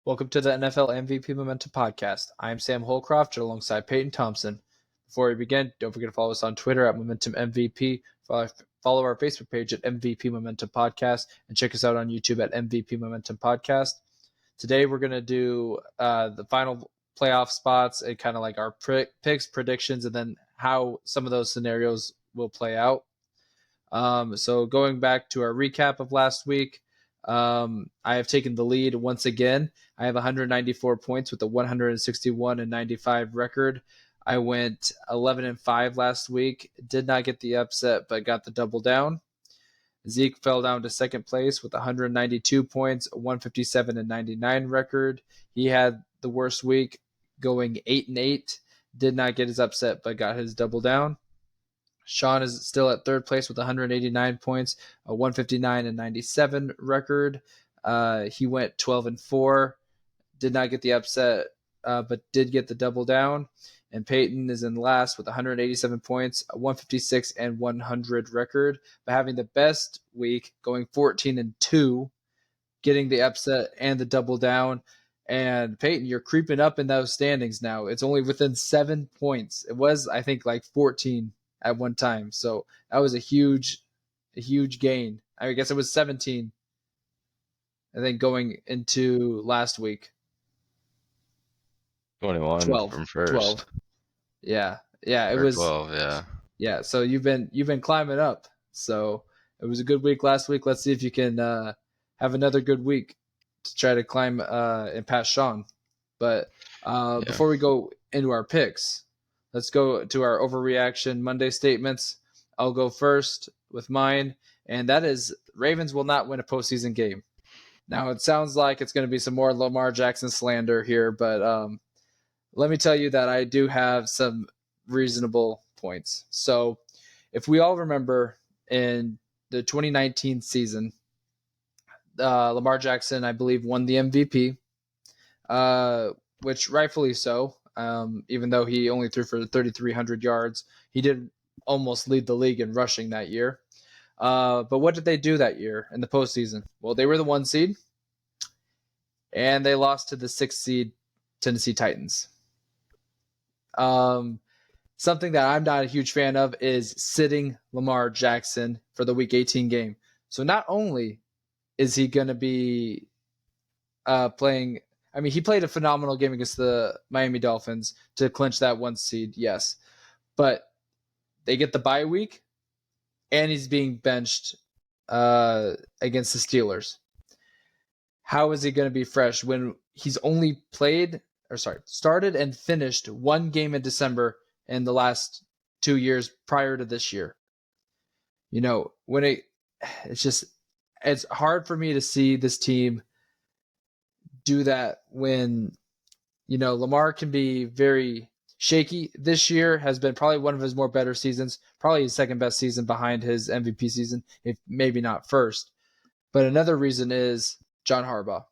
Welcome to the NFL MVP Momentum Podcast. I am Sam Holcroft alongside Payton Thompson. Before we begin, don't forget to follow us on Twitter at Momentum MVP. Follow our Facebook page at MVP Momentum Podcast and check us out on YouTube at MVP Momentum Podcast. Today we're going to do the final playoff spots and kind of like our picks, predictions, and then how some of those scenarios will play out. So going back to our recap of last week, I have taken the lead once again. I have 194 points with a 161-95 record. I went 11-5 last week. Did not get the upset, but got the double down. Zeke fell down to second place with 192 points, a 157-99 record. He had the worst week, going 8-8. Did not get his upset, but got his double down. Sean is still at third place with 189 points, a 159-97 record. He went 12-4, did not get the upset, but did get the double down. And Payton is in last with 187 points, a 156-100 record, but having the best week, going 14-2, getting the upset and the double down. And Payton, you're creeping up in those standings now. It's only within 7 points. It was, I think, like 14 at one time. So that was a huge gain. I guess it was 17, I think, going into last week. 21 12 from first. 12. Yeah. It or was 12, yeah. Yeah, so you've been climbing up. So it was a good week last week. Let's see if you can have another good week to try to climb and pass Sean. But before we go into our picks, let's go to our overreaction Monday statements. I'll go first with mine, and that is Ravens will not win a postseason game. Now, it sounds like it's going to be some more Lamar Jackson slander here, but let me tell you that I do have some reasonable points. So if we all remember in the 2019 season, Lamar Jackson, I believe, won the MVP, which rightfully so. Even though he only threw for 3,300 yards, he did almost lead the league in rushing that year. But what did they do that year in the postseason? Well, they were the 1 seed, and they lost to the 6 seed Tennessee Titans. Something that I'm not a huge fan of is sitting Lamar Jackson for the Week 18 game. So not only is he going to be playing, I mean, he played a phenomenal game against the Miami Dolphins to clinch that 1 seed, yes. But they get the bye week, and he's being benched against the Steelers. How is he going to be fresh when he's only started and finished 1 game in December in the last 2 years prior to this year? You know, when it's hard for me to see this team do that when, you know, Lamar can be very shaky. This year has been probably one of his more better seasons, probably his second best season behind his MVP season, if maybe not first. But another reason is John Harbaugh.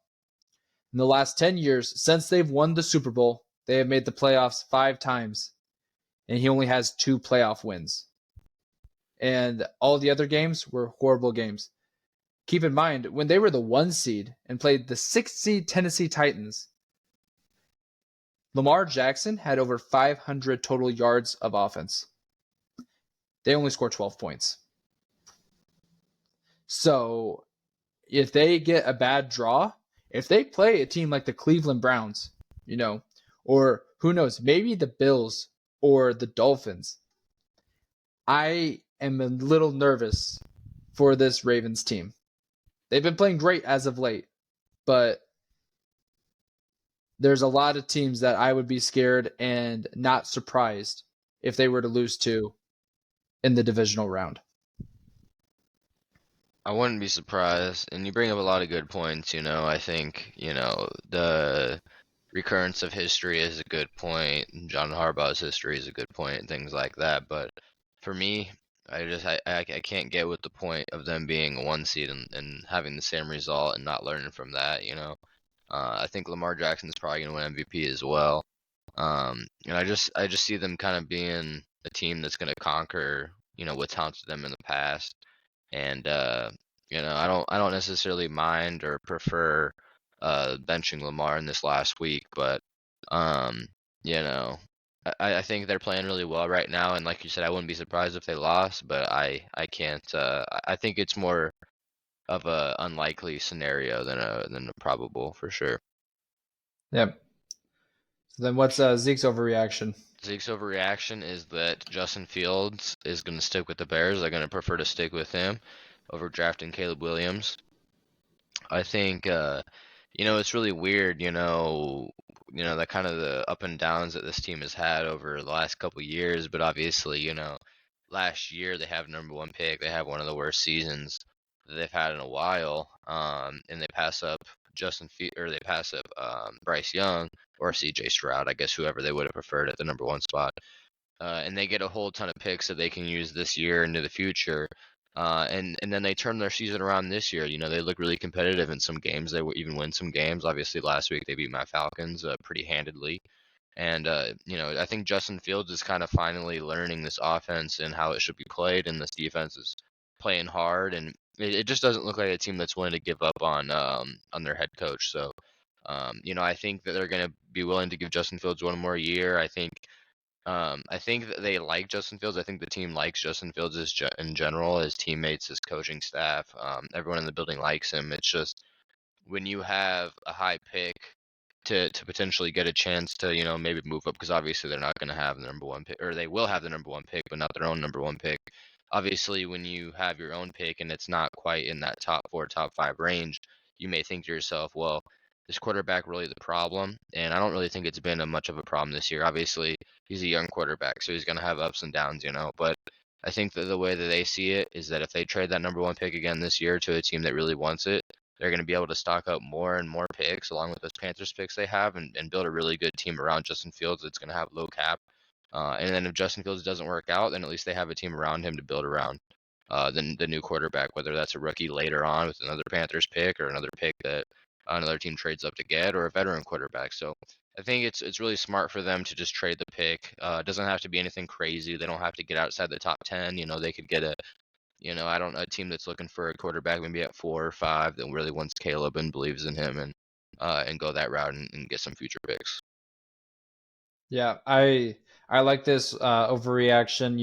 In the last 10 years, since they've won the Super Bowl, they have made the playoffs 5 times, and he only has 2 playoff wins. And all the other games were horrible games. Keep in mind, when they were the 1 seed and played the 6 seed Tennessee Titans, Lamar Jackson had over 500 total yards of offense. They only scored 12 points. So if they get a bad draw, if they play a team like the Cleveland Browns, you know, or who knows, maybe the Bills or the Dolphins, I am a little nervous for this Ravens team. They've been playing great as of late, but there's a lot of teams that I would be scared and not surprised if they were to lose to in the divisional round. I wouldn't be surprised, and you bring up a lot of good points. You know, I think, you know, the recurrence of history is a good point. John Harbaugh's history is a good point, and things like that. But for me, I can't get with the point of them being a 1 seed and having the same result and not learning from that. You know, I think Lamar Jackson's probably going to win MVP as well. And I just see them kind of being a team that's going to conquer, you know, what's taunted them in the past. And you know, I don't necessarily mind or prefer benching Lamar in this last week. But um, you know, I think they're playing really well right now, and like you said, I wouldn't be surprised if they lost, but I can't. I think it's more of a unlikely scenario than a probable for sure. Yep. So then what's Zeke's overreaction? Zeke's overreaction is that Justin Fields is going to stick with the Bears. They're going to prefer to stick with him over drafting Caleb Williams. I think it's really weird, that kind of the up and downs that this team has had over the last couple years, but obviously, last year they have number one pick. They have one of the worst seasons that they've had in a while. And they pass up they pass up Bryce Young or CJ Stroud, I guess whoever they would have preferred at the number one spot. And they get a whole ton of picks that they can use this year into the future. And then they turn their season around this year. They look really competitive in some games. They will even win some games. Obviously, last week they beat my Falcons pretty handedly. And I think Justin Fields is kind of finally learning this offense and how it should be played, and this defense is playing hard. And it just doesn't look like a team that's willing to give up on their head coach. So, I think that they're going to be willing to give Justin Fields one more year. I think that they like Justin Fields. I think the team likes Justin Fields in general, his teammates, his coaching staff. Everyone in the building likes him. It's just when you have a high pick to potentially get a chance to maybe move up, because obviously they're not going to have the number one pick, or they will have the number one pick, but not their own number one pick. Obviously, when you have your own pick and it's not quite in that top four, top five range, you may think to yourself, well, is quarterback really the problem? And I don't really think it's been much of a problem this year. Obviously, he's a young quarterback, so he's going to have ups and downs. But I think that the way that they see it is that if they trade that number one pick again this year to a team that really wants it, they're going to be able to stock up more and more picks along with those Panthers picks they have, and build a really good team around Justin Fields that's going to have low cap. And then if Justin Fields doesn't work out, then at least they have a team around him to build around. The new quarterback, whether that's a rookie later on with another Panthers pick, or another pick that another team trades up to get, or a veteran quarterback. So I think it's really smart for them to just trade the pick. It doesn't have to be anything crazy. They don't have to get outside the top 10. They could get I don't know, a team that's looking for a quarterback maybe at 4 or 5 that really wants Caleb and believes in him, and go that route and get some future picks. Yeah, I like this overreaction.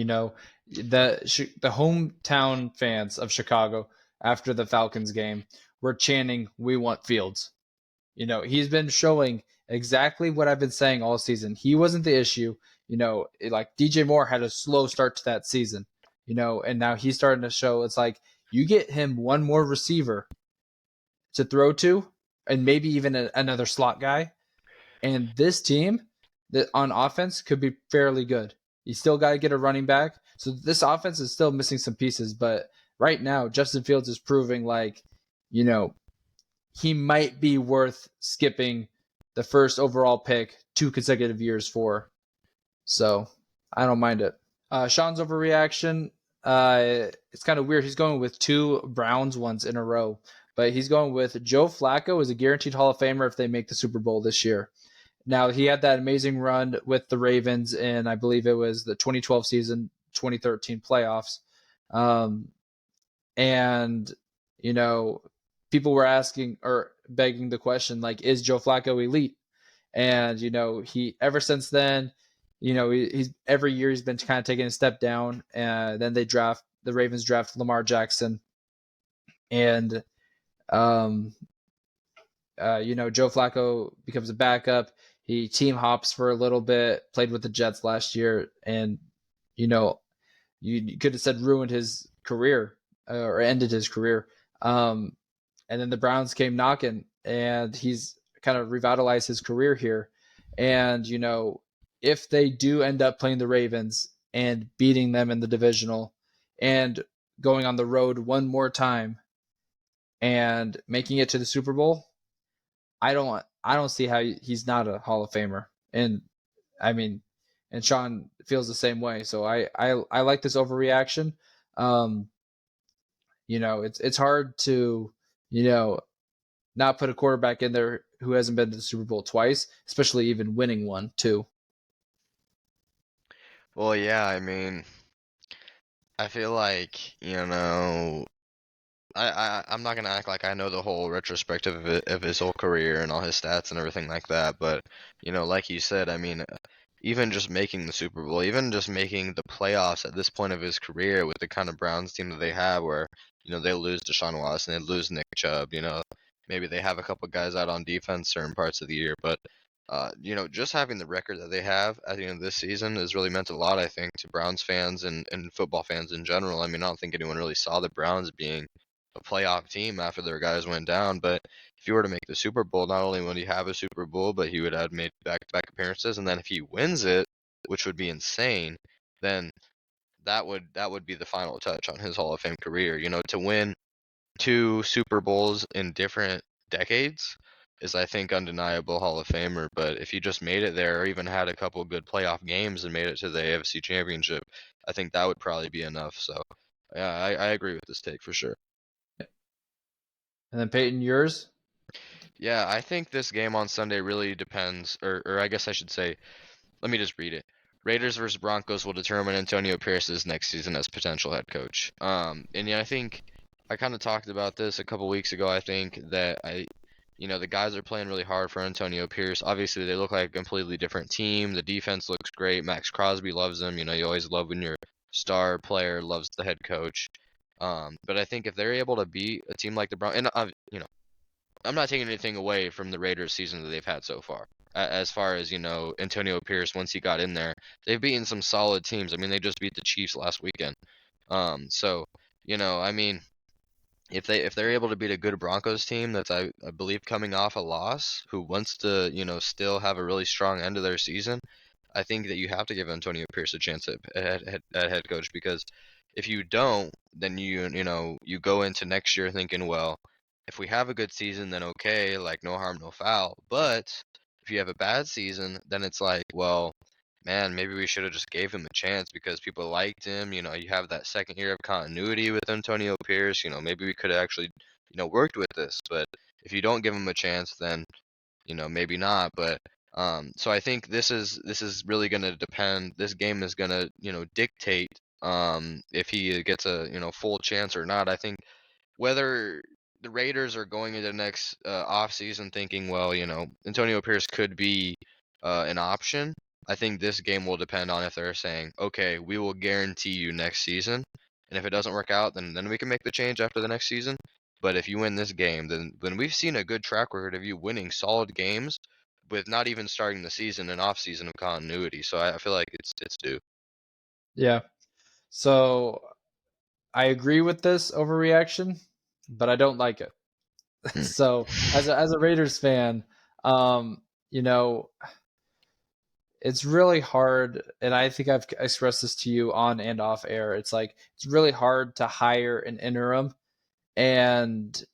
The hometown fans of Chicago after the Falcons game were chanting, "We want Fields." He's been showing exactly what I've been saying all season. He wasn't the issue. Like DJ Moore had a slow start to that season. And now he's starting to show. It's like you get him one more receiver to throw to, and maybe even another slot guy, and this team that on offense could be fairly good. You still got to get a running back. So this offense is still missing some pieces, but right now Justin Fields is proving like, you know, he might be worth skipping the first overall pick 2 consecutive years for. So I don't mind it. Sean's overreaction. It's kind of weird. He's going with 2 Browns ones in a row, but he's going with Joe Flacco is a guaranteed Hall of Famer if they make the Super Bowl this year. Now he had that amazing run with the Ravens in, I believe it was the 2012 season, 2013 playoffs, and people were asking or begging the question like, is Joe Flacco elite? And he ever since then, he's every year he's been kind of taking a step down. And then the Ravens draft Lamar Jackson, and Joe Flacco becomes a backup. He team hops for a little bit, played with the Jets last year, and you could have said ruined his career or ended his career. And then the Browns came knocking, and he's kind of revitalized his career here. And if they do end up playing the Ravens and beating them in the divisional, and going on the road one more time and making it to the Super Bowl, I don't see how he's not a Hall of Famer. And I mean, and Sean feels the same way. So I like this overreaction. It's hard to not put a quarterback in there who hasn't been to the Super Bowl twice, especially even winning one too. Well, yeah, I mean, I feel like, I'm not gonna act like I know the whole retrospective of his whole career and all his stats and everything like that, but like you said, I mean, even just making the Super Bowl, even just making the playoffs at this point of his career with the kind of Browns team that they have, where they lose Deshaun Watson, they lose Nick Chubb, maybe they have a couple guys out on defense certain parts of the year, but just having the record that they have at the end of this season has really meant a lot, I think, to Browns fans and football fans in general. I mean, I don't think anyone really saw the Browns being a playoff team after their guys went down, but if you were to make the Super Bowl, not only would he have a Super Bowl, but he would have made back-to-back appearances, and then if he wins it, which would be insane, then that would be the final touch on his Hall of Fame career. To win two Super Bowls in different decades is, I think, undeniable Hall of Famer. But if he just made it there, or even had a couple good playoff games and made it to the AFC Championship, I think that would probably be enough. So, yeah, I agree with this take for sure. And then Peyton, yours? Yeah, I think this game on Sunday really depends, or I guess I should say, let me just read it. Raiders versus Broncos will determine Antonio Pierce's next season as potential head coach. And yeah, I think I kind of talked about this a couple weeks ago. I think that the guys are playing really hard for Antonio Pierce. Obviously, they look like a completely different team. The defense looks great. Max Crosby loves them. You always love when your star player loves the head coach. But I think if they're able to beat a team like the Broncos, and I'm not taking anything away from the Raiders season that they've had so far. As far as, Antonio Pierce, once he got in there, they've beaten some solid teams. I mean, they just beat the Chiefs last weekend. So, I mean, if they're able to beat a good Broncos team that's I believe coming off a loss, who wants to, still have a really strong end of their season, I think that you have to give Antonio Pierce a chance at head coach, because if you don't, then you go into next year thinking, well, if we have a good season, then okay, like no harm, no foul. But if you have a bad season, then it's like, well, man, maybe we should have just gave him a chance because people liked him. You have that second year of continuity with Antonio Pierce. Maybe we could have actually, worked with this. But if you don't give him a chance, then maybe not. But so I think this is really going to depend. This game is going to dictate if he gets a full chance or not. I think whether the Raiders are going into the next off season thinking, well, Antonio Pierce could be an option. I think this game will depend on if they're saying, okay, we will guarantee you next season, and if it doesn't work out, then we can make the change after the next season. But if you win this game, then we've seen a good track record of you winning solid games with not even starting the season and off season of continuity. So I feel like it's due. Yeah. So I agree with this overreaction, but I don't like it. Hmm. So as a Raiders fan, you know, it's really hard, and I think I've expressed this to you on and off air. It's like it's really hard to hire an interim and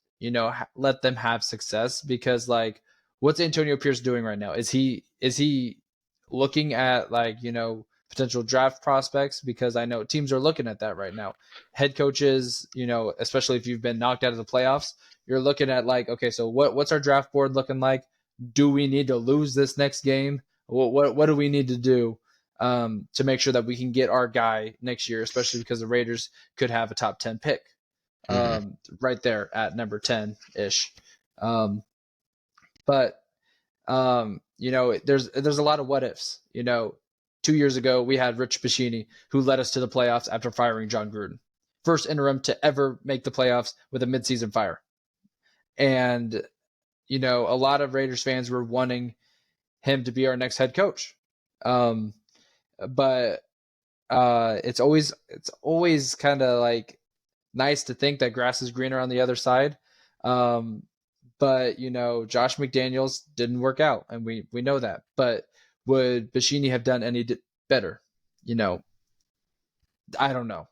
let them have success, because like what's Antonio Pierce doing right now? Is he looking at like potential draft prospects? Because I know teams are looking at that right now. Head coaches, especially if you've been knocked out of the playoffs, you're looking at like, okay, so what's our draft board looking like? Do we need to lose this next game? What do we need to do to make sure that we can get our guy next year, especially because the Raiders could have a top 10 pick Hmm. right there at number 10 ish. But there's a lot of what ifs. 2 years ago we had Rich Piscini, who led us to the playoffs after firing John Gruden, first interim to ever make the playoffs with a midseason fire. And a lot of Raiders fans were wanting him to be our next head coach. Um, but it's always kind of like nice to think that grass is greener on the other side. Um, but Josh McDaniels didn't work out, and we know that. But would Bashini have done any better? I don't know.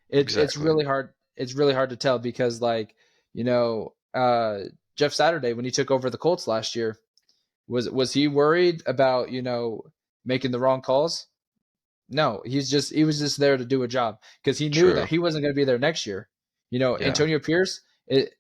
It's Exactly. really hard. It's really hard to tell because Jeff Saturday, when he took over the Colts last year, was he worried about making the wrong calls? No, he was just there to do a job because he knew True. that he wasn't going to be there next year. Yeah. Antonio Pierce. It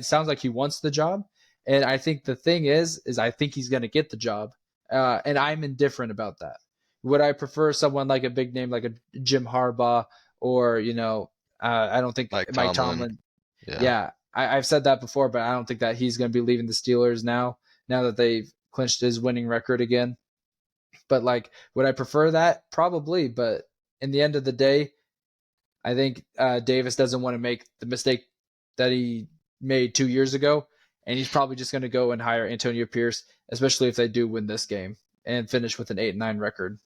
sounds like he wants the job, and I think the thing is I think he's going to get the job, and I'm indifferent about that. Would I prefer someone like a big name like a Jim Harbaugh or I don't think Mike Mike Tomlin. Tomlin. Yeah, I've said that before, but I don't think that he's going to be leaving the Steelers now that they've clinched his winning record again. But like, would I prefer that? Probably. But in the end of the day, I think Davis doesn't want to make the mistake that he made 2 years ago, and he's probably just going to go and hire Antonio Pierce, especially if they do win this game and finish with an 8-9 record.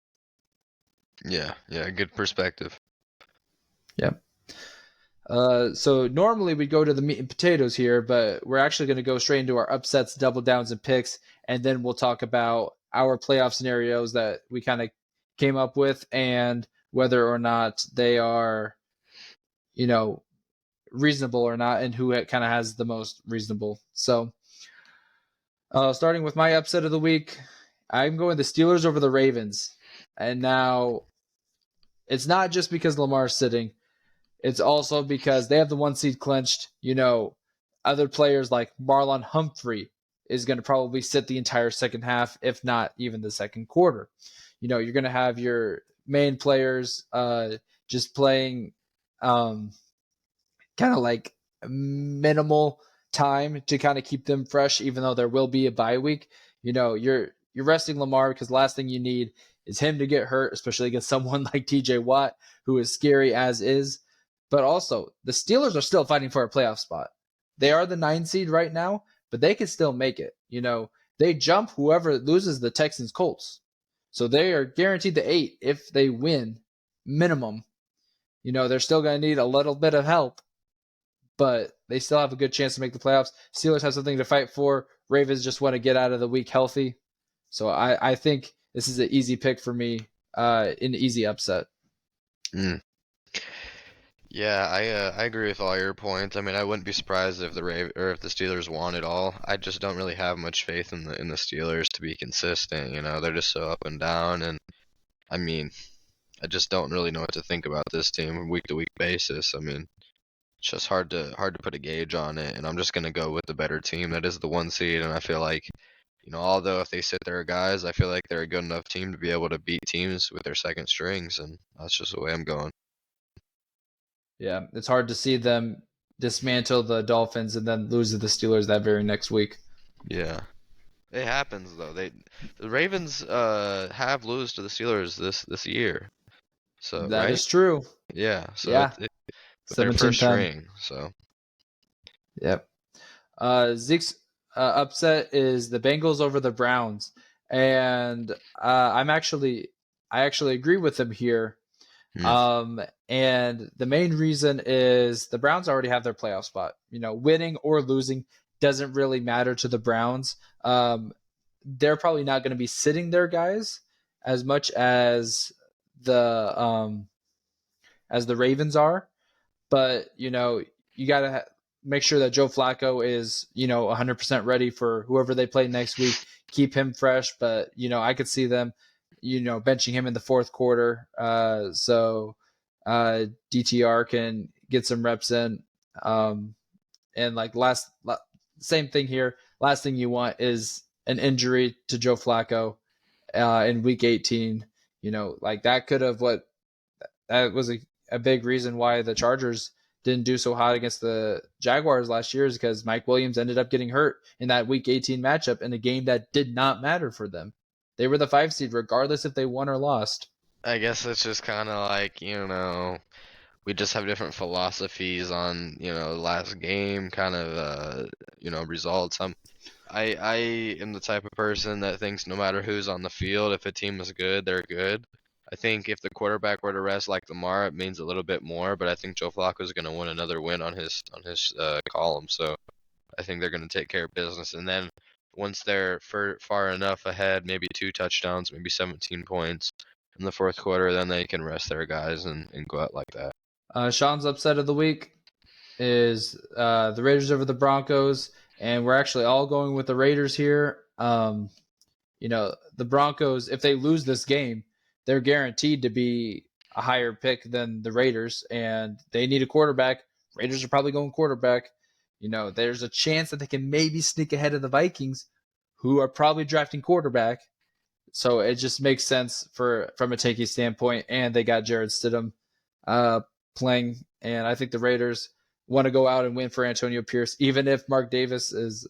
Yeah, good perspective. Yep. So normally we go to the meat and potatoes here, but we're actually going to go straight into our upsets, double downs, and picks, and then we'll talk about our playoff scenarios that we kind of came up with and whether or not they are, reasonable or not, and who kind of has the most reasonable. So, starting with my upset of the week, I'm going the Steelers over the Ravens, and now it's not just because Lamar's sitting. It's also because they have the 1 seed clinched. Other players like Marlon Humphrey is going to probably sit the entire second half, if not even the second quarter. You're going to have your main players just playing kind of like minimal time to kind of keep them fresh, even though there will be a bye week. You're resting Lamar because the last thing you need is him to get hurt, especially against someone like TJ Watt, who is scary as is. But also, the Steelers are still fighting for a playoff spot. They are the 9 seed right now, but they can still make it. They jump whoever loses the Texans Colts. So they are guaranteed the 8 if they win, minimum. They're still going to need a little bit of help, but they still have a good chance to make the playoffs. Steelers have something to fight for. Ravens just want to get out of the week healthy. So I think this is an easy pick for me, an easy upset. Mm. Yeah, I agree with all your points. I mean, I wouldn't be surprised if if the Steelers won it all. I just don't really have much faith in the Steelers to be consistent. They're just so up and down, and I mean, I just don't really know what to think about this team on a week to week basis. I mean, it's just hard to put a gauge on it, and I'm just gonna go with the better team that is the 1 seed, and I feel like, although if they sit their guys, I feel like they're a good enough team to be able to beat teams with their second strings, and that's just the way I'm going. Yeah, it's hard to see them dismantle the Dolphins and then lose to the Steelers that very next week. Yeah. It happens though. The Ravens have lose to the Steelers this year. So, That right? is true. Yeah, so Yeah, with their 17 first 10. string. So, Yep. Zeke's upset is the Bengals over the Browns, and I actually agree with him here. hmm. And the main reason is the Browns already have their playoff spot. Winning or losing doesn't really matter to the Browns. They're probably not going to be sitting their guys as much the as the Ravens are, but you got to make sure that Joe Flacco is 100% ready for whoever they play next week. Keep him fresh, but I could see them benching him in the fourth quarter, so DTR can get some reps in. And like same thing here. Last thing you want is an injury to Joe Flacco in Week 18. Like that could have that was a big reason why the Chargers didn't do so hot against the Jaguars last year is because Mike Williams ended up getting hurt in that Week 18 matchup in a game that did not matter for them. They were the 5 seed regardless if they won or lost. I guess it's just kind of like, we just have different philosophies on, the last game kind of results. I am the type of person that thinks no matter who's on the field, if a team is good, they're good. I think if the quarterback were to rest like Lamar, it means a little bit more, but I think Joe Flacco is going to win another win on his column. So I think they're going to take care of business, and then once they're far enough ahead, maybe 2 touchdowns, maybe 17 points in the fourth quarter, then they can rest their guys and go out like that. Sean's upset of the week is the Raiders over the Broncos, and we're actually all going with the Raiders here. The Broncos, if they lose this game, they're guaranteed to be a higher pick than the Raiders, and they need a quarterback. Raiders are probably going quarterback. There's a chance that they can maybe sneak ahead of the Vikings, who are probably drafting quarterback. So it just makes sense from a taking standpoint, and they got Jared Stidham playing, and I think the Raiders want to go out and win for Antonio Pierce, even if Mark Davis is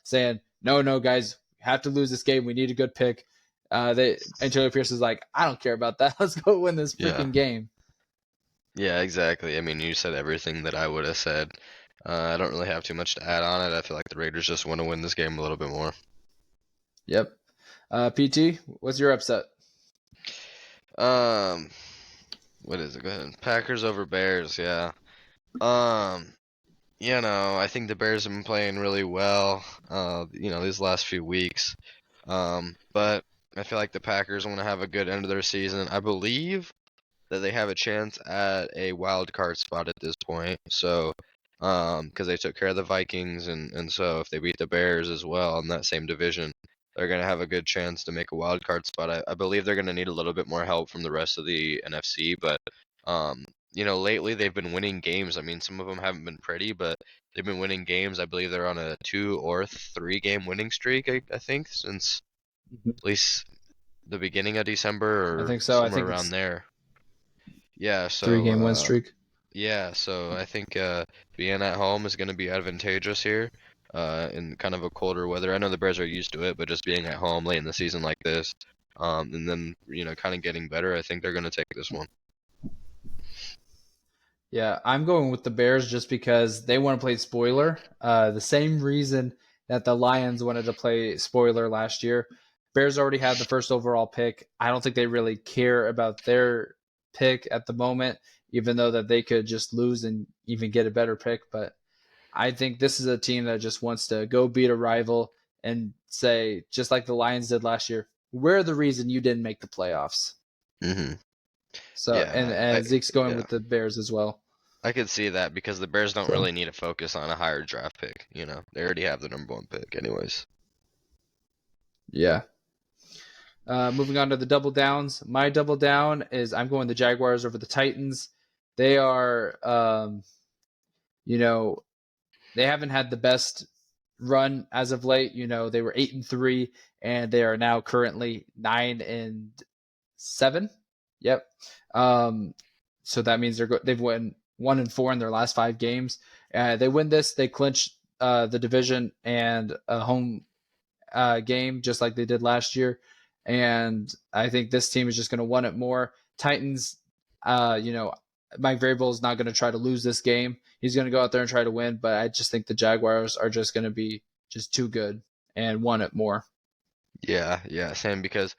saying, no, guys, have to lose this game. We need a good pick. Antonio Pierce is like, I don't care about that. Let's go win this Yeah. freaking game. Yeah, exactly. I mean, you said everything that I would have said. I don't really have too much to add on it. I feel like the Raiders just want to win this game a little bit more. Yep. PT, what's your upset? Um, what is it? Go ahead. Packers over Bears. Yeah. Um, I think the Bears have been playing really well. These last few weeks. But I feel like the Packers want to have a good end of their season. I believe that they have a chance at a wild card spot at this point. So, because they took care of the Vikings, and so if they beat the Bears as well in that same division, they're gonna have a good chance to make a wild card spot. I believe they're gonna need a little bit more help from the rest of the NFC, but lately they've been winning games. I mean, some of them haven't been pretty, but they've been winning games. I believe they're on a 2 or 3 game winning streak. I think since at least the beginning of December I or think so. I somewhere think around it's there. Yeah, 3 game win streak. so I think being at home is going to be advantageous here in kind of a colder weather. I know the Bears are used to it, but just being at home late in the season like this, and then kind of getting better, I think they're going to take this one. Yeah, I'm going with the Bears just because they want to play spoiler. The same reason that the Lions wanted to play spoiler last year. Bears already had the first overall pick. I don't think they really care about their pick at the moment, even though that they could just lose and even get a better pick. But I think this is a team that just wants to go beat a rival and say, just like the Lions did last year, we're the reason you didn't make the playoffs. Hmm. So, and, Yeah, and Zeke's going yeah, with the Bears as well. I could see that because the Bears don't So, really need to focus on a higher draft pick. They already have the number 1 pick, anyways. yeah. Moving on to the double downs. My double down is I'm going the Jaguars over the Titans. They are, you know, they haven't had the best run as of late. They were 8-3, and they are now currently 9-7. Yep. Um, so that means they've won 1-4 in their last 5 games. They win this, they clinch the division and a home game just like they did last year. And I think this team is just going to want it more. Titans, Mike Vrabel is not going to try to lose this game. He's going to go out there and try to win, but I just think the Jaguars are just going to be just too good and want it more. Yeah, same because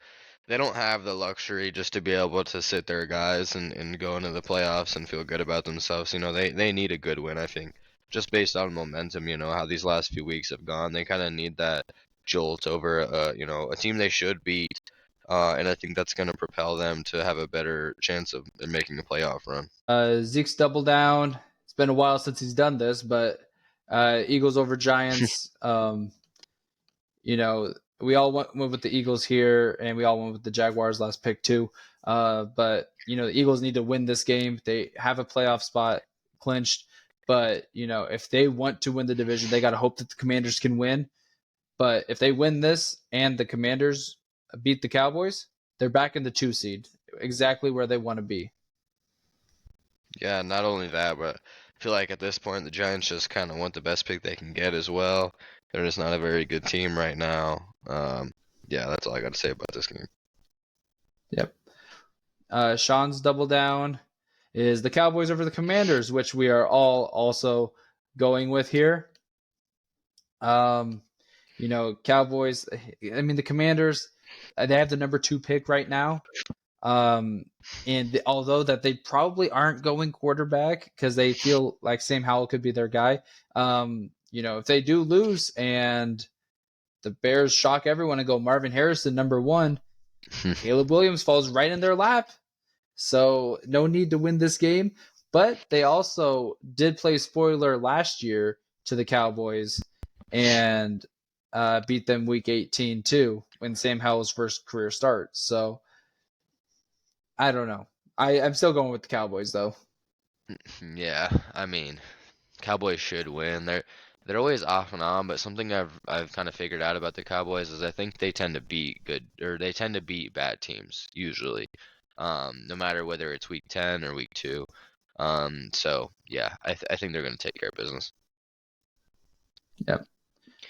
they don't have the luxury just to be able to sit their guys and go into the playoffs and feel good about themselves. They need a good win, I think. Just based on momentum, how these last few weeks have gone. They kind of need that jolt over a team they should beat. And I think that's going to propel them to have a better chance of making a playoff run. Zeke's double down. It's been a while since he's done this, but Eagles over Giants. We all went with the Eagles here, and we all went with the Jaguars last pick too. But the Eagles need to win this game. They have a playoff spot clinched, but if they want to win the division, they got to hope that the Commanders can win. But if they win this and the Commanders beat the Cowboys, they're back in the 2 seed, exactly where they want to be. Yeah, not only that, but I feel like at this point the Giants just kind of want the best pick they can get as well. They're just not a very good team right now. Yeah, that's all I got to say about this game. Yep. Sean's double down is the Cowboys over the Commanders, which we are all also going with here. Cowboys. I mean, the Commanders. They have the number 2 pick right now. And although that they probably aren't going quarterback because they feel like Sam Howell could be their guy. If they do lose and the Bears shock everyone and go Marvin Harrison number 1, Caleb Williams falls right in their lap. So no need to win this game. But they also did play spoiler last year to the Cowboys and beat them week 18 too when Sam Howell's first career start. So I don't know. I'm still going with the Cowboys though. Yeah, I mean, Cowboys should win. They're always off and on, but something I've kind of figured out about the Cowboys is I think they tend to beat good or they tend to beat bad teams usually. No matter whether it's week 10 or week 2. So yeah, I think they're going to take care of business. Yep.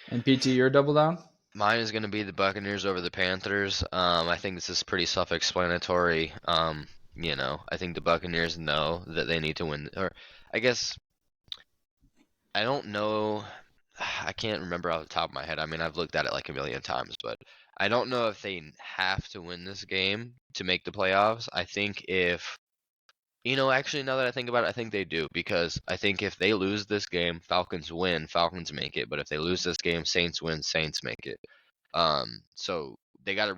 And PT, your double down? Mine is going to be the Buccaneers over the Panthers. I think this is pretty self-explanatory. I think the Buccaneers know that they need to win, or I guess I don't know. I can't remember off the top of my head. I mean, I've looked at it like a million times, but I don't know if they have to win this game to make the playoffs. I think if, actually, now that I think about it, I think they do because I think if they lose this game, Falcons win, Falcons make it. But if they lose this game, Saints win, Saints make it. So they got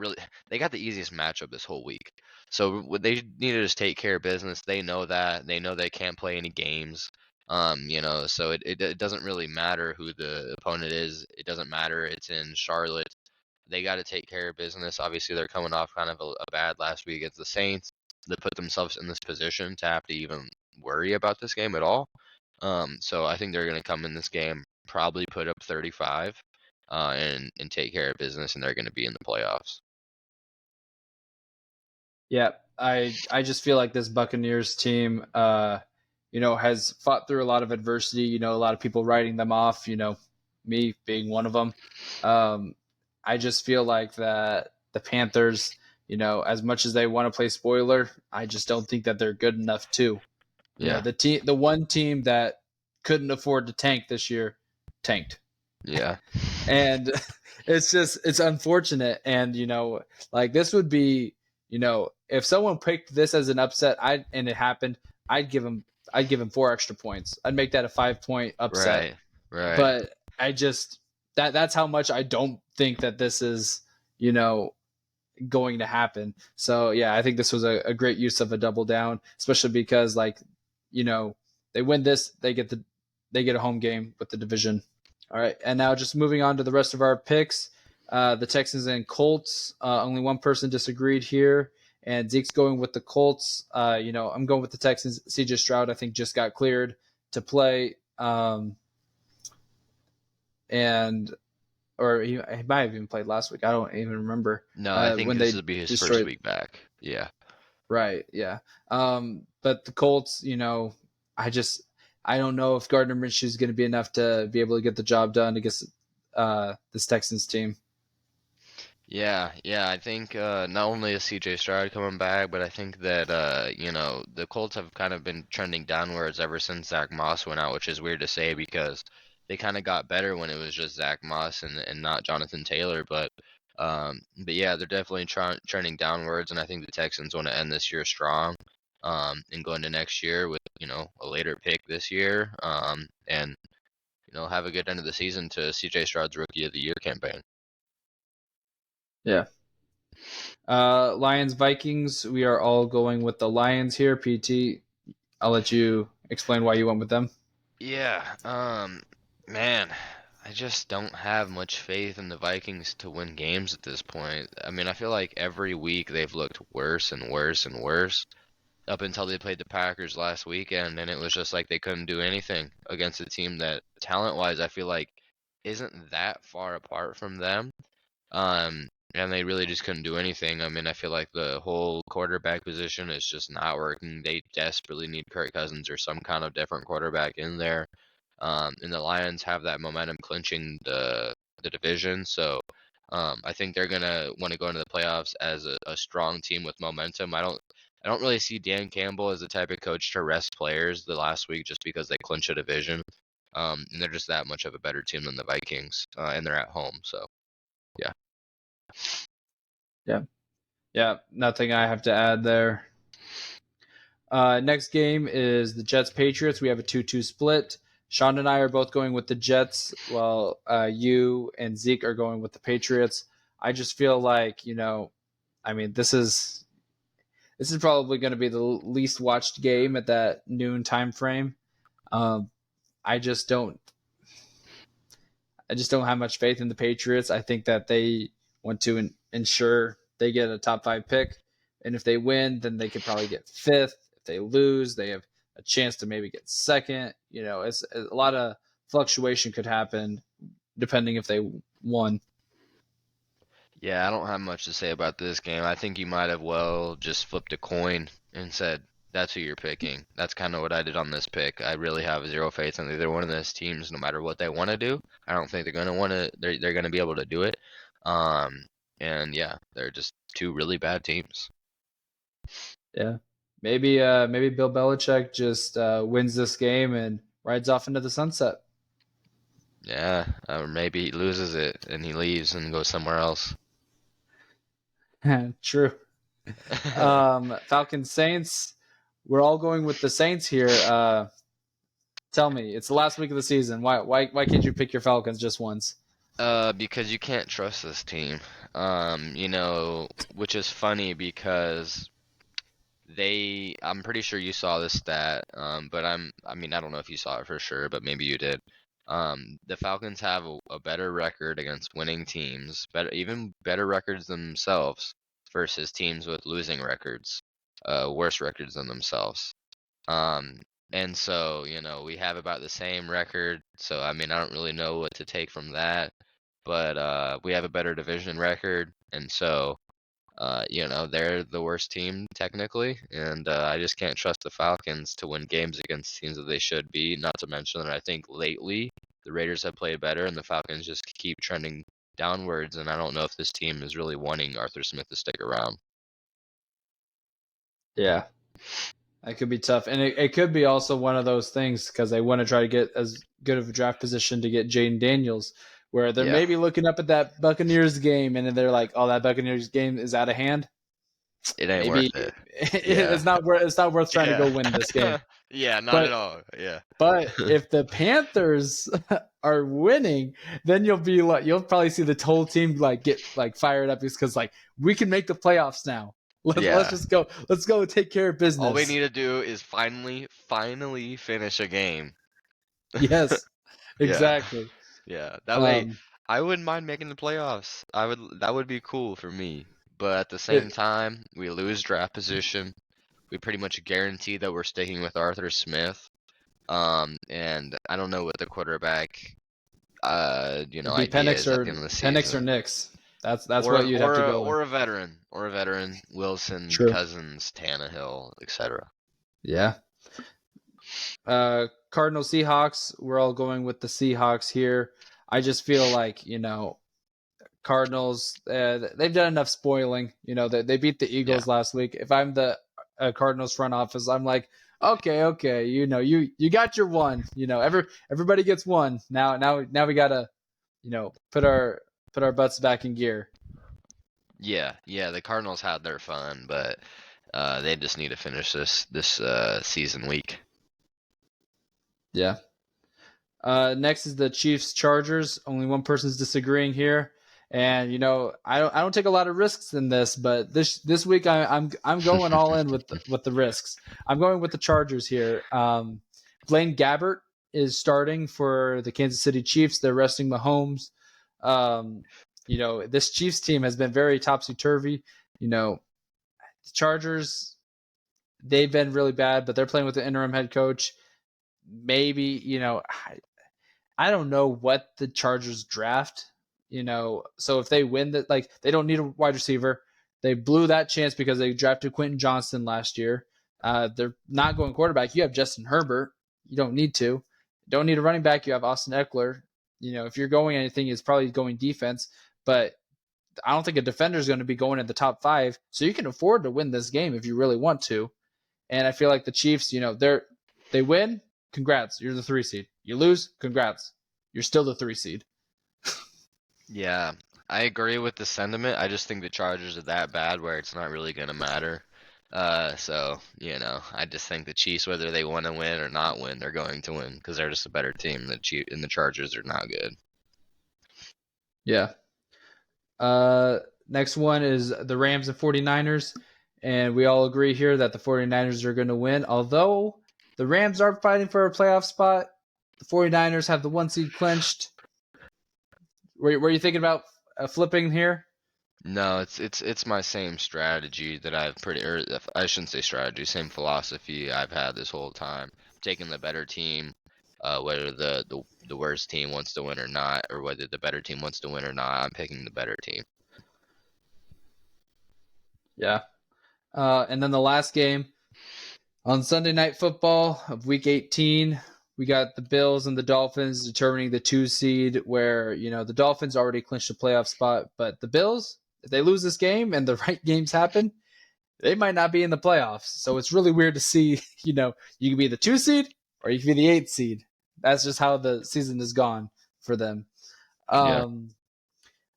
they got the easiest matchup this whole week. So they need to just take care of business. They know that. They know they can't play any games. So it doesn't really matter who the opponent is. It doesn't matter. It's in Charlotte. They got to take care of business. Obviously, they're coming off kind of a bad last week against the Saints. They put themselves in this position to have to even worry about this game at all. So I think they're going to come in this game, probably put up 35, and take care of business, and they're going to be in the playoffs. Yeah, I just feel like this Buccaneers team, has fought through a lot of adversity. A lot of people writing them off. Me being one of them. I just feel like that the Panthers, as much as they want to play spoiler, I just don't think that they're good enough to. Yeah. The one team that couldn't afford to tank this year, tanked. Yeah. And it's unfortunate. And like this would be, if someone picked this as an upset, and it happened, I'd give him 4 extra points. I'd make that a 5-point upset. Right. Right. But I just that's how much I don't think that this is, you know going to happen. So yeah, I think this was a great use of a double down, especially because, like, they win this, they get a home game with the division. All right, and now just moving on to the rest of our picks. The Texans and Colts. Only one person disagreed here, and Zeke's going with the Colts. I'm going with the Texans. CJ Stroud, I think, just got cleared to play, and or he might have even played last week. I don't even remember. No, I think When this they will be his first destroyed. week back. Yeah. Right, yeah. But the Colts, I don't know if Gardner Minshew is going to be enough to be able to get the job done against this Texans team. Yeah, yeah, I think not only is CJ Stroud coming back, but I think that the Colts have kind of been trending downwards ever since Zach Moss went out, which is weird to say because they kind of got better when it was just Zach Moss and not Jonathan Taylor, but yeah, they're definitely trending downwards, and I think the Texans want to end this year strong, and go into next year with a later pick this year, and have a good end of the season to CJ Stroud's Rookie of the Year campaign. Yeah. Lions Vikings. We are all going with the Lions here. PT, I'll let you explain why you went with them. Yeah, man, I just don't have much faith in the Vikings to win games at this point. I mean, I feel like every week they've looked worse and worse and worse up until they played the Packers last weekend, and it was just like they couldn't do anything against a team that, talent-wise, I feel like isn't that far apart from them. And they really just couldn't do anything. I mean, I feel like the whole quarterback position is just not working. They desperately need Kirk Cousins or some kind of different quarterback in there. And the Lions have that momentum clinching the division, so I think they're gonna want to go into the playoffs as a strong team with momentum. I don't really see Dan Campbell as the type of coach to rest players the last week just because they clinch a division. And they're just that much of a better team than the Vikings, and they're at home, so yeah. Yeah. Yeah. Nothing I have to add there. Next game is the Jets Patriots. We have a 2-2 split. Sean and I are both going with the Jets, while you and Zeke are going with the Patriots. I just feel like, this is probably going to be the least watched game at that noon time frame. Um, I just don't have much faith in the Patriots. I think that they want to ensure they get a top 5 pick, and if they win, then they could probably get 5th. If they lose, they have a chance to maybe get 2nd. It's a lot of fluctuation could happen depending if they won. Yeah, I don't have much to say about this game. I think you might have well just flipped a coin and said that's who you're picking. That's kind of what I did on this pick. I really have zero faith in either one of those teams, no matter what they want to do. I don't think they're gonna want to. They're gonna be able to do it. Um, and yeah, they're just two really bad teams. Yeah. Maybe Bill Belichick just wins this game and rides off into the sunset. Yeah, or maybe he loses it and he leaves and goes somewhere else. True. Falcons Saints. We're all going with the Saints here. Tell me, it's the last week of the season. Why can't you pick your Falcons just once? Because you can't trust this team. Which is funny because I'm pretty sure you saw this stat, but I mean, I don't know if you saw it for sure, but maybe you did. The Falcons have a better record against winning teams, even better records than themselves versus teams with losing records, worse records than themselves. Um, and so, we have about the same record. So, I mean, I don't really know what to take from that, but we have a better division record, and so they're the worst team technically, and I just can't trust the Falcons to win games against teams that they should be. Not to mention that I think lately the Raiders have played better, and the Falcons just keep trending downwards. And I don't know if this team is really wanting Arthur Smith to stick around. Yeah, that could be tough, and it could be also one of those things because they want to try to get as good of a draft position to get Jaden Daniels, where they're Yeah, maybe looking up at that Buccaneers game, and then they're like, "Oh, that Buccaneers game is out of hand." it ain't Maybe worth it. Yeah, it's not worth trying to go yeah, win this game. yeah, not at But all. Yeah. but if the Panthers are winning, then you'll probably see the whole team like get like fired up because like we can make the playoffs now. Let's Yeah. just go. Let's go take care of All we business. need to do is finally finish a game. Yes, Yeah. exactly. Yeah. That way Um, I wouldn't mind making the playoffs. That would be cool for me. But at the it, same time, we lose draft position. We pretty much guarantee that we're sticking with Arthur Smith. And I don't know what the quarterback it'd be idea Penix is at the or end of the Penix or season. Nix. That's what you'd have to go with. Or a veteran. Or a veteran. Wilson, True. Cousins, Tannehill, etc. Yeah. Cardinal Seahawks. We're all going with the Seahawks here. I just feel like Cardinals, they've done enough spoiling. They beat the Yeah. Eagles last week. If I'm the Cardinals front office, I'm like, okay, you got your one. Everybody gets one. Now we gotta, put our butts back in gear. Yeah, yeah, the Cardinals had their fun, but they just need to finish this season week. Yeah. Next is the Chiefs Chargers. Only one person's disagreeing here, and I don't take a lot of risks in this, but this week I'm going all in with the risks. I'm going with the Chargers here. Blaine Gabbert is starting for the Kansas City Chiefs. They're resting Mahomes. This Chiefs team has been very topsy turvy. The Chargers, they've been really bad, but they're playing with the interim head coach. Maybe I don't know what the Chargers draft, so if they win that, like they don't need a wide receiver. They blew that chance because they drafted Quentin Johnston last year. They're not going quarterback. You have Justin Herbert. You don't need to. Don't need a running back. You have Austin Eckler. If you're going anything, it's probably going defense. But I don't think a defender is going to be going in the top 5. So you can afford to win this game if you really want to. And I feel like the Chiefs, they win. Congrats, you're the 3 seed. You lose, congrats, you're still the 3 seed. Yeah, I agree with the sentiment. I just think the Chargers are that bad where it's not really gonna matter. So I just think the Chiefs, whether they want to win or not win, they're going to win because they're just a better team. The Chargers are not good. Yeah. Next one is the Rams and 49ers. And we all agree here that the 49ers are going to win. Although the Rams are fighting for a playoff spot, the 49ers have the 1 seed clinched. Were you thinking about flipping here? No, it's my same strategy that or I shouldn't say strategy, same philosophy I've had this whole time. Taking the better team, whether the worst team wants to win or not, or whether the better team wants to win or not, I'm picking the better team. Yeah. And then the last game, On Sunday Night Football of Week 18, we got the Bills and the Dolphins determining the 2 seed where, the Dolphins already clinched a playoff spot, but the Bills, if they lose this game and the right games happen, they might not be in the playoffs. So it's really weird to see, you can be the 2 seed or you can be the 8 seed. That's just how the season has gone for them. Yeah.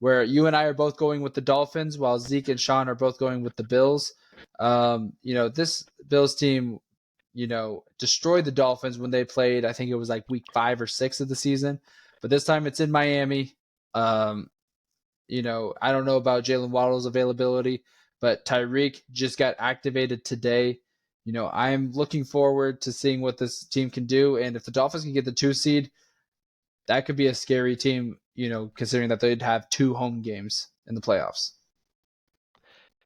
Where you and I are both going with the Dolphins, while Zeke and Sean are both going with the Bills. This Bills team, destroyed the Dolphins when they played. I think it was like week 5 or 6 of the season, but this time it's in Miami. I don't know about Jalen Waddle's availability, but Tyreek just got activated today. I'm looking forward to seeing what this team can do, and if the Dolphins can get the 2 seed, that could be a scary team, considering that they'd have 2 home games in the playoffs.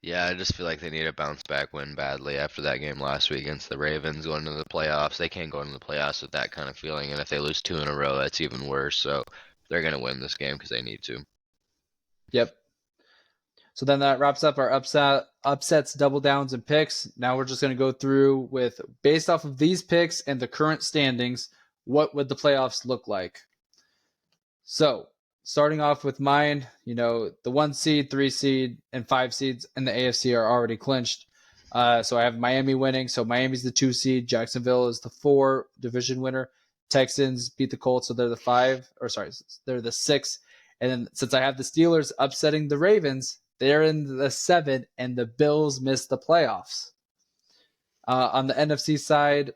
Yeah, I just feel like they need a bounce back win badly after that game last week against the Ravens going into the playoffs. They can't go into the playoffs with that kind of feeling, and if they lose 2 in a row, that's even worse. So they're going to win this game because they need to. Yep. So then that wraps up our upsets, double downs, and picks. Now we're just going to go through with, based off of these picks and the current standings, what would the playoffs look like? So starting off with mine, the 1 seed, 3 seed, and 5 seeds in the AFC are already clinched. So I have Miami winning. So Miami's the 2 seed. Jacksonville is the 4 division winner. Texans beat the Colts, so they're the 5. They're the 6. And then since I have the Steelers upsetting the Ravens, they're in the 7, and the Bills missed the playoffs. On the NFC side,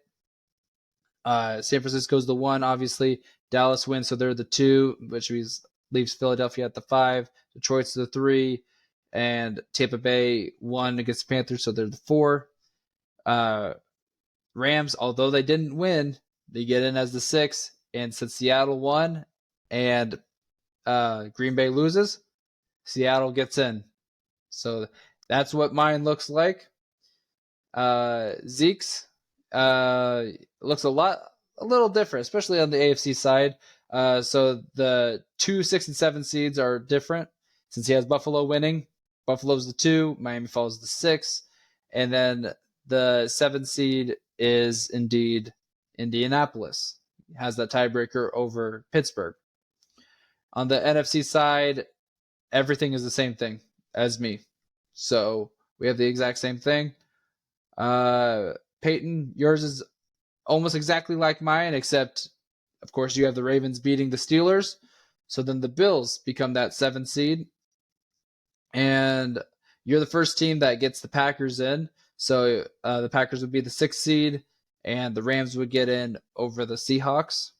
San Francisco's the 1, obviously. Dallas wins, so they're the 2, which leaves Philadelphia at the 5. Detroit's the 3, and Tampa Bay won against the Panthers, so they're the 4. Rams, although they didn't win, they get in as the 6. And since Seattle won and Green Bay loses, Seattle gets in. So that's what mine looks like. Zeke's looks a little different, especially on the AFC side. So the 2, 6, and 7 seeds are different. Since he has Buffalo winning, Buffalo's the 2, Miami falls the 6, and then the 7 seed is indeed Indianapolis. Has that tiebreaker over Pittsburgh. On the NFC side, everything is the same thing as me. So we have the exact same thing. Payton, yours is almost exactly like mine, except, of course, you have the Ravens beating the Steelers. So then the Bills become that 7 seed. And you're the first team that gets the Packers in. So the Packers would be the 6th seed, and the Rams would get in over the Seahawks.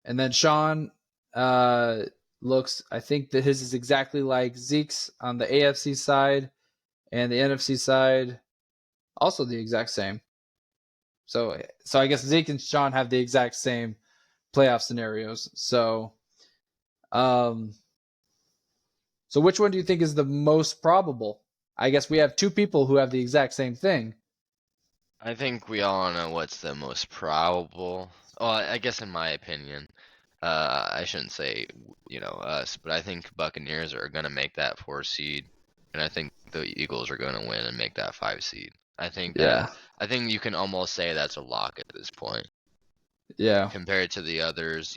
And then Sean I think that his is exactly like Zeke's on the AFC side, and the NFC side also the exact same. So I guess Zeke and Sean have the exact same playoff scenarios. So which one do you think is the most probable? I guess we have 2 people who have the exact same thing. I think we all know what's the most probable. Well, I guess in my opinion, I shouldn't say, us, but I think Buccaneers are going to make that 4 seed, and I think the Eagles are going to win and make that 5 seed. I think you can almost say that's a lock at this point. Yeah. Compared to the others,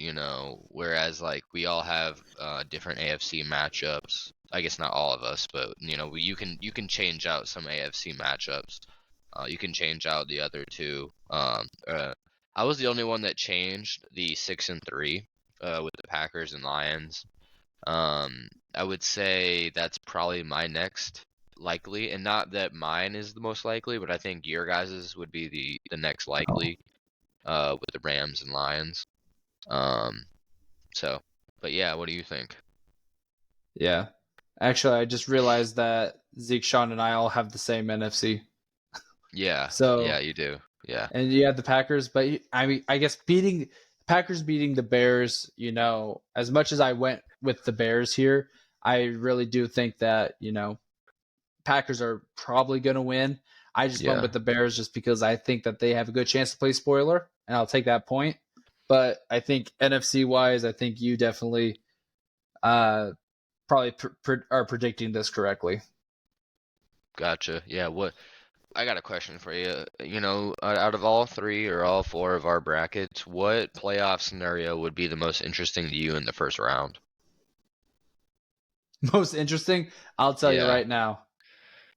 whereas like we all have different AFC matchups. I guess not all of us, but you can change out some AFC matchups. You can change out the other 2. I was the only one that changed the 6 and 3 with the Packers and Lions. I would say that's probably my next likely, and not that mine is the most likely, but I think your guys's would be the next likely with the Rams and Lions. But yeah, what do you think? Yeah. Actually, I just realized that Zeke, Sean, and I all have the same NFC. Yeah, So, yeah, you do. Yeah, and you have the Packers, but I guess Packers beating the Bears, as much as I went with the Bears here, I really do think that, Packers are probably going to win. I just went yeah. with the Bears just because I think that they have a good chance to play spoiler, and I'll take that point. But I think NFC wise, I think you definitely probably are predicting this correctly. Gotcha. Yeah. I got a question for you. Out of all three or all four of our brackets, what playoff scenario would be the most interesting to you in the first round? Most interesting, I'll tell you Yeah. right now.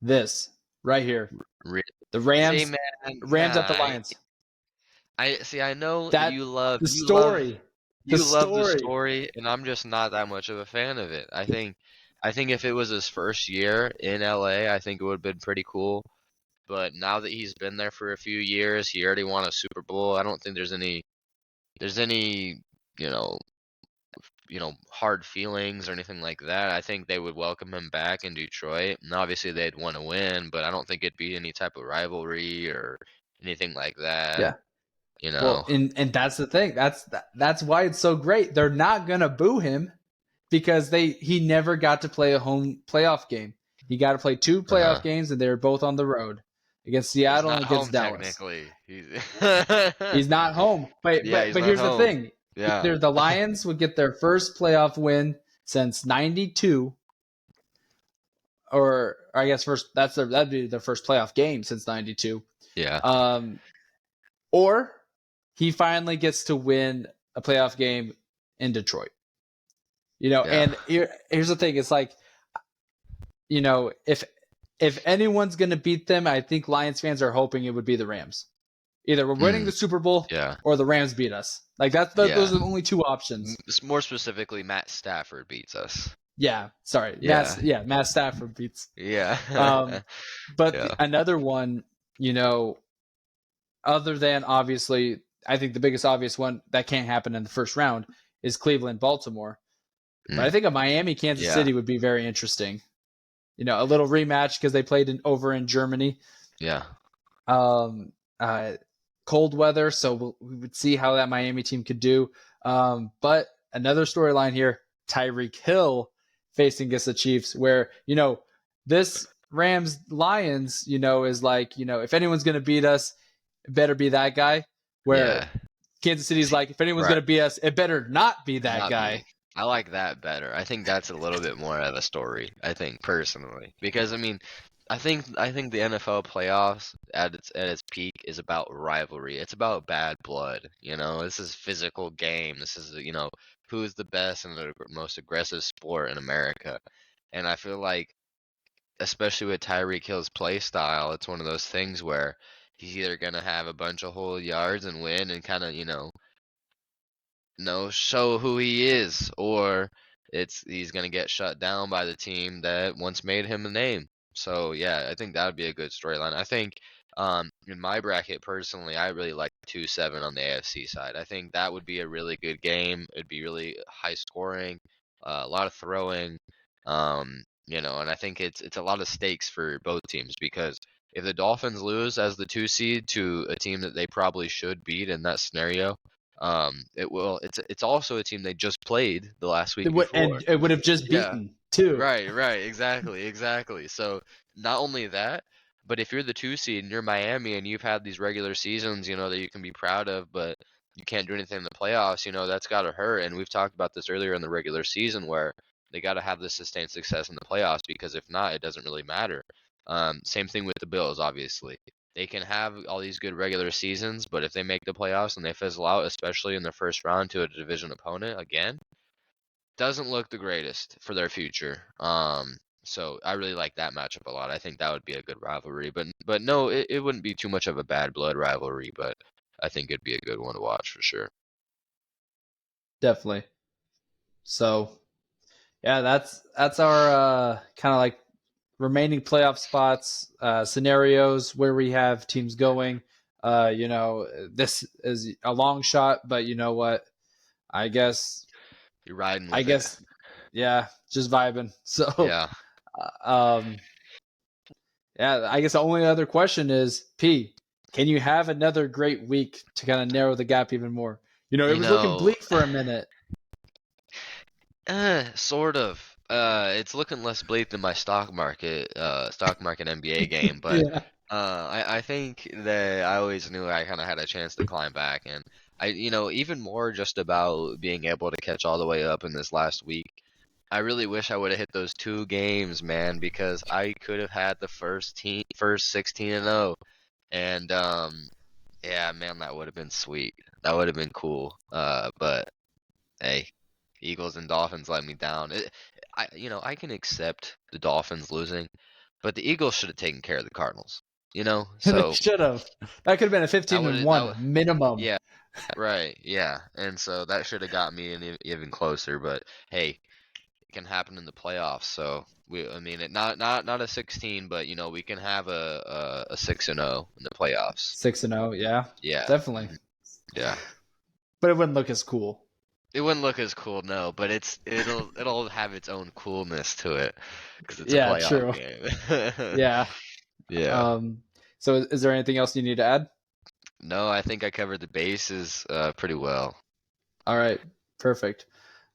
This right here, Re- the See, Rams, man, Rams at the nah, Lions. I see. I know That the story, the you love the story. story, and I'm just not that much of a fan of it. I think if it was his first year in LA, I think it would have been pretty cool. But now that he's been there for a few years, he already won a Super Bowl. I don't think there's any you know hard feelings or anything like that. I think they would welcome him back in Detroit, and obviously they'd want to win, but I don't think it'd be any type of rivalry or anything like that. Yeah. You Well, know? and that's the thing. That's why it's so great. They're not gonna boo him because he never got to play a home playoff game. He got to play two Uh playoff huh. games, and they were both on the road against He's Seattle not and against home Dallas. technically. He's He's not home, but yeah, he's but not here's the home. thing: Yeah. either the Lions would get their first playoff win since '92, or I guess that'd be their first playoff game since '92. Yeah. Um, or he finally gets to win a playoff game in Detroit. Yeah. And here's the thing: it's like, if anyone's going to beat them, I think Lions fans are hoping it would be the Rams. Either we're winning Mm, the Super Bowl yeah. or the Rams beat us. Like those Yeah. are the only two options. More specifically, Matt Stafford beats us. Yeah, sorry, Yeah. Matt Stafford beats. Yeah. Um, but Yeah. another one, other than obviously, I think the biggest obvious one that can't happen in the first round is Cleveland Baltimore. But I Mm, think a Miami Kansas yeah. City would be very interesting. A little rematch because they played over in Germany. Yeah. Um, uh, Cold weather, so we would see how that Miami team could do. But another storyline here: Tyreek Hill facing against the Chiefs, where this Rams Lions, is like, if anyone's gonna beat us, it better be that guy. Where Yeah. Kansas City's See, like, if anyone's right. gonna beat us, it better not be that Not guy. me. I like that better. I think that's a little bit more of a story, I think personally. Because I mean, I think the NFL playoffs at its peak is about rivalry. It's about bad blood, This is physical game. This is, who's the best and the most aggressive sport in America. And I feel like especially with Tyreek Hill's play style, it's one of those things where he's either gonna have a bunch of whole yards and win and kind of, show who he is, or he's gonna get shut down by the team that once made him a name. So yeah, I think that would be a good storyline. I think in my bracket personally, I really like 2-7 on the AFC side. I think that would be a really good game. It'd be really high scoring, a lot of throwing, and I think it's a lot of stakes for both teams because if the Dolphins lose as the 2 seed to a team that they probably should beat in that scenario, it's also a team they just played the last week before. And it would have just Yeah. beaten too. Right, exactly. So not only that, but if you're the 2 seed and you're Miami and you've had these regular seasons, that you can be proud of, but you can't do anything in the playoffs, that's got to hurt. And we've talked about this earlier in the regular season where they got to have the sustained success in the playoffs because if not, it doesn't really matter. Same thing with the Bills, obviously. They can have all these good regular seasons, but if they make the playoffs and they fizzle out, especially in the first round to a division opponent again, doesn't look the greatest for their future. So I really like that matchup a lot. I think that would be a good rivalry, but no, it wouldn't be too much of a bad blood rivalry, but I think it'd be a good one to watch for sure. Definitely. So yeah, that's our kind of like remaining playoff spots, scenarios where we have teams going. This is a long shot, but you know what? I guess, You're riding I with it. guess, yeah, just vibing. So, Yeah. um, yeah, I guess the only other question is, P, can you have another great week to kind of narrow the gap even more? It You was looking know, bleak for a minute. sort of. It's looking less bleak than my stock market NBA game, but Yeah. I think that I always knew I kind of had a chance to climb back, and even more just about being able to catch all the way up in this last week. I really wish I would have hit those 2 games, man, because I could have had the first 16-0, and yeah, man, that would have been sweet. That would have been cool. But hey, Eagles and Dolphins let me down. I can accept the Dolphins losing, but the Eagles should have taken care of the Cardinals. They So should have. That could have been a that 15 would and have that would, 1 minimum. yeah, right, yeah, and so that should have got me even closer. But hey, it can happen in the playoffs. So I mean, not a 16, but we can have a 6-0 in the playoffs. 6-0, yeah, Yeah, definitely. yeah. But it wouldn't look as cool. It wouldn't look as cool, no, but it'll have its own coolness to it because it's a Yeah, playoff true. game. Yeah. Yeah. So is there anything else you need to add? No, I think I covered the bases pretty well. All right, perfect.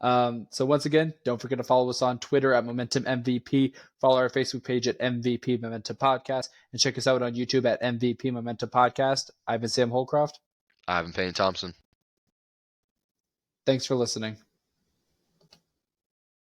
So once again, don't forget to follow us on Twitter at Momentum MVP. Follow our Facebook page at MVP Momentum Podcast, and check us out on YouTube at MVP Momentum Podcast. I've been Sam Holcroft. Ivan Payton Thompson. Thanks for listening.